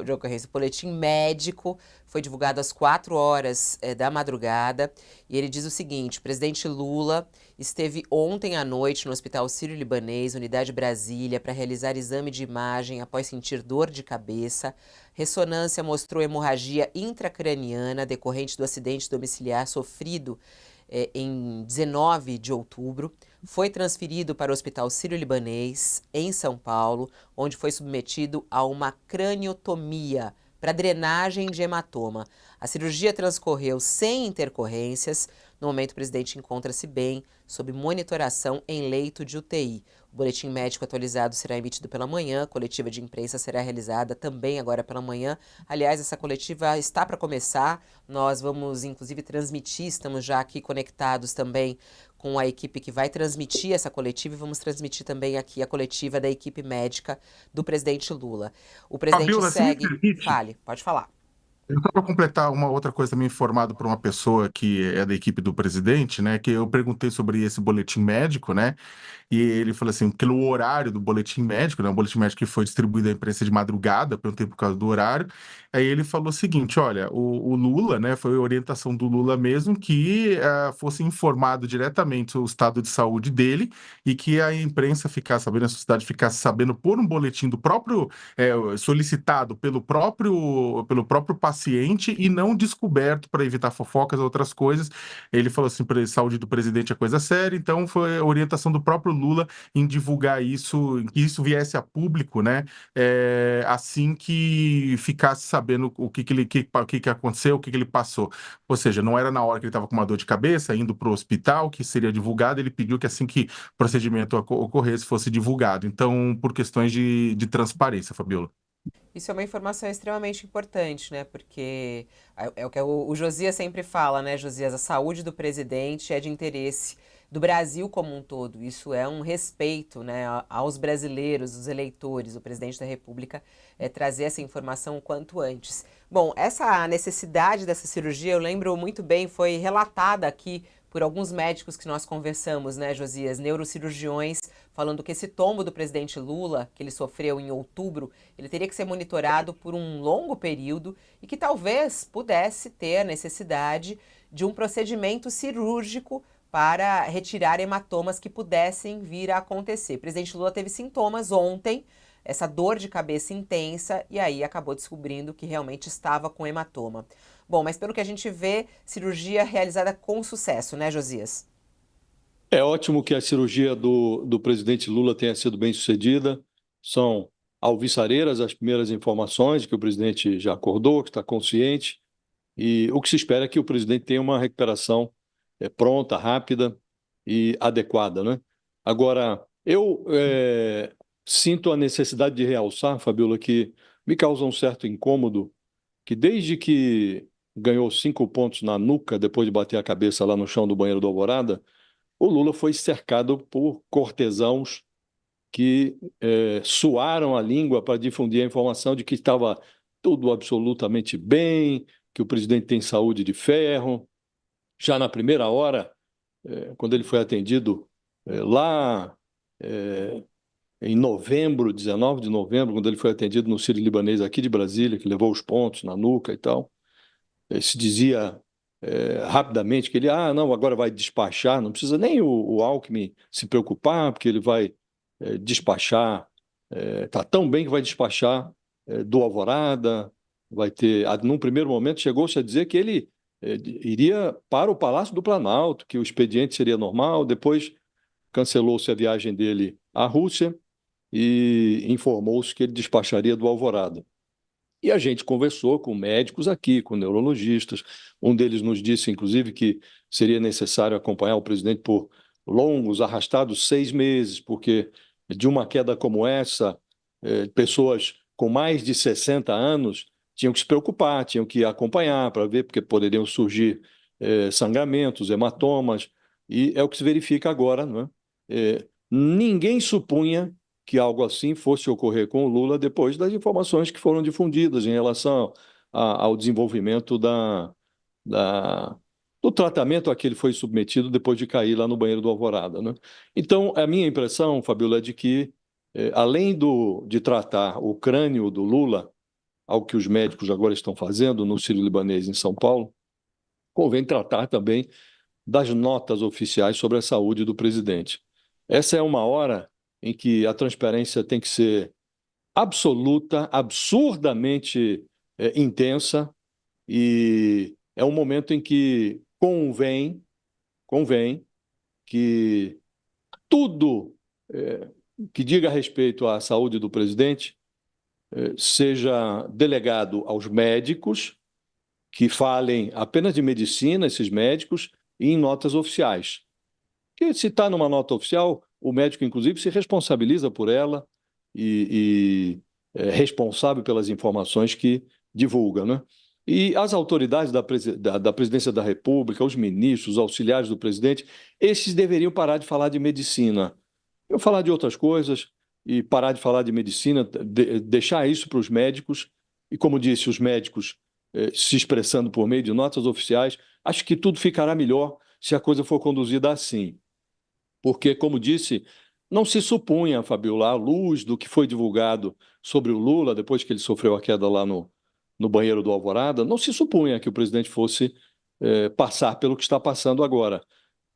de ocorrência. O boletim médico foi divulgado às 4 horas da madrugada e ele diz o seguinte: o presidente Lula esteve ontem à noite no Hospital Sírio-Libanês, Unidade Brasília, para realizar exame de imagem após sentir dor de cabeça. Ressonância mostrou hemorragia intracraniana decorrente do acidente domiciliar sofrido em 19 de outubro. Foi transferido para o Hospital Sírio-Libanês, em São Paulo, onde foi submetido a uma craniotomia para drenagem de hematoma. A cirurgia transcorreu sem intercorrências. No momento, o presidente encontra-se bem, sob monitoração em leito de UTI. O boletim médico atualizado será emitido pela manhã, a coletiva de imprensa será realizada também agora pela manhã. Aliás, essa coletiva está para começar, nós vamos inclusive transmitir, estamos já aqui conectados também com a equipe que vai transmitir essa coletiva e vamos transmitir também aqui a coletiva da equipe médica do presidente Lula. O presidente Fabiola, se me segue... permite, Fale, pode falar. eu só para completar uma outra coisa também informado por uma pessoa que é da equipe do presidente, né, que eu perguntei sobre esse boletim médico, né, e ele falou assim, pelo horário do boletim médico, né, o boletim médico que foi distribuído à imprensa de madrugada, perguntei por causa do horário, aí ele falou o seguinte, olha, o Lula, né, foi a orientação do Lula mesmo que fosse informado diretamente o estado de saúde dele e que a imprensa ficasse sabendo, a sociedade ficasse sabendo por um boletim do próprio, solicitado pelo próprio paciente e não descoberto para evitar fofocas ou outras coisas. Ele falou assim, saúde do presidente é coisa séria, então foi a orientação do próprio Lula em divulgar isso, que isso viesse a público, né? Assim que ficasse sabendo o que aconteceu, o que ele passou. Ou seja, não era na hora que ele estava com uma dor de cabeça, indo para o hospital, que seria divulgado, ele pediu que assim que o procedimento ocorresse, fosse divulgado. Então, por questões de transparência, Fabiola. Isso é uma informação extremamente importante, né? Porque é o que o Josias sempre fala, né, Josias? A saúde do presidente é de interesse do Brasil como um todo. Isso é um respeito, né, aos brasileiros, os eleitores. O presidente da República trazer essa informação o quanto antes. Bom, essa necessidade dessa cirurgia, eu lembro muito bem, foi relatada aqui por alguns médicos que nós conversamos, né, Josias, neurocirurgiões, falando que esse tombo do presidente Lula, que ele sofreu em outubro, ele teria que ser monitorado por um longo período e que talvez pudesse ter a necessidade de um procedimento cirúrgico para retirar hematomas que pudessem vir a acontecer. O presidente Lula teve sintomas ontem, essa dor de cabeça intensa, e aí acabou descobrindo que realmente estava com hematoma. Bom, mas pelo que a gente vê, cirurgia realizada com sucesso, né, Josias? É ótimo que a cirurgia do presidente Lula tenha sido bem sucedida. São alvissareiras as primeiras informações que o presidente já acordou, que está consciente. E o que se espera é que o presidente tenha uma recuperação pronta, rápida e adequada, né? Agora, eu sinto a necessidade de realçar, Fabiola, que me causa um certo incômodo que desde que ganhou 5 pontos na nuca, depois de bater a cabeça lá no chão do banheiro do Alvorada, o Lula foi cercado por cortesãos que suaram a língua para difundir a informação de que estava tudo absolutamente bem, que o presidente tem saúde de ferro. Já na primeira hora, quando ele foi atendido lá em novembro, 19 de novembro, quando ele foi atendido no Sírio-Libanês aqui de Brasília, que levou os pontos na nuca e tal, se dizia rapidamente que ele, não, agora vai despachar, não precisa nem o Alckmin se preocupar, porque ele vai despachar, está tão bem que vai despachar do Alvorada, vai ter, num primeiro momento chegou-se a dizer que ele iria para o Palácio do Planalto, que o expediente seria normal, depois cancelou-se a viagem dele à Rússia e informou-se que ele despacharia do Alvorada. E a gente conversou com médicos aqui, com neurologistas. Um deles nos disse, inclusive, que seria necessário acompanhar o presidente por longos, arrastados 6 meses, porque de uma queda como essa, pessoas com mais de 60 anos tinham que se preocupar, tinham que acompanhar para ver, porque poderiam surgir sangramentos, hematomas, e é o que se verifica agora, não é? Ninguém supunha que algo assim fosse ocorrer com o Lula depois das informações que foram difundidas em relação ao desenvolvimento do tratamento a que ele foi submetido depois de cair lá no banheiro do Alvorada, né? Então, a minha impressão, Fabiola, é de que, além de tratar o crânio do Lula, ao que os médicos agora estão fazendo no Sírio-Libanês em São Paulo, convém tratar também das notas oficiais sobre a saúde do presidente. Essa é uma hora em que a transparência tem que ser absoluta, absurdamente intensa, e é um momento em que convém que tudo que diga respeito à saúde do presidente seja delegado aos médicos, que falem apenas de medicina, esses médicos, e em notas oficiais. Porque se está numa nota oficial, o médico, inclusive, se responsabiliza por ela e é responsável pelas informações que divulga, né? E as autoridades da Presidência da República, os ministros, os auxiliares do presidente, esses deveriam parar de falar de medicina. Eu falar de outras coisas e parar de falar de medicina, deixar isso para os médicos. E, como disse, os médicos se expressando por meio de notas oficiais, acho que tudo ficará melhor se a coisa for conduzida assim. Porque, como disse, não se supunha, Fabiola, à luz do que foi divulgado sobre o Lula, depois que ele sofreu a queda lá no banheiro do Alvorada, não se supunha que o presidente fosse passar pelo que está passando agora,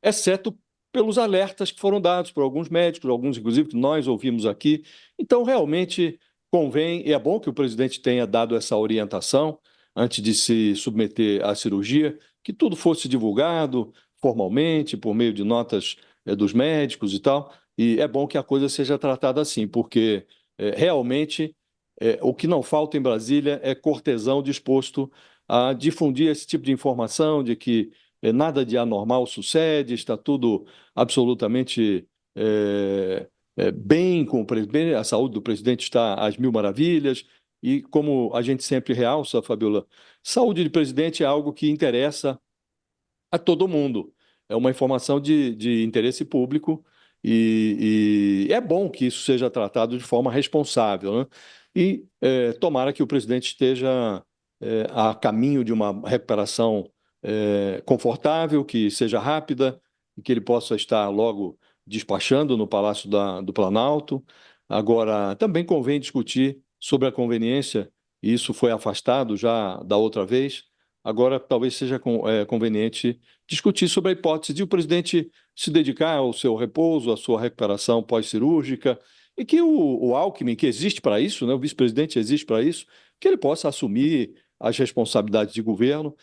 exceto pelos alertas que foram dados por alguns médicos, alguns, inclusive, que nós ouvimos aqui. Então, realmente, convém, e é bom que o presidente tenha dado essa orientação antes de se submeter à cirurgia, que tudo fosse divulgado formalmente, por meio de notas dos médicos e tal, e é bom que a coisa seja tratada assim, porque realmente o que não falta em Brasília é cortesão disposto a difundir esse tipo de informação de que nada de anormal sucede, está tudo absolutamente bem com o presidente, a saúde do presidente está às mil maravilhas, e como a gente sempre realça, Fabiola, saúde de presidente é algo que interessa a todo mundo. É uma informação de interesse público e é bom que isso seja tratado de forma responsável, né? E tomara que o presidente esteja a caminho de uma recuperação confortável, que seja rápida e que ele possa estar logo despachando no Palácio do Planalto. Agora, também convém discutir sobre a conveniência, e isso foi afastado já da outra vez. Agora, talvez seja conveniente discutir sobre a hipótese de o presidente se dedicar ao seu repouso, à sua recuperação pós-cirúrgica, e que o Alckmin, que existe para isso, né, o vice-presidente existe para isso, que ele possa assumir as responsabilidades de governo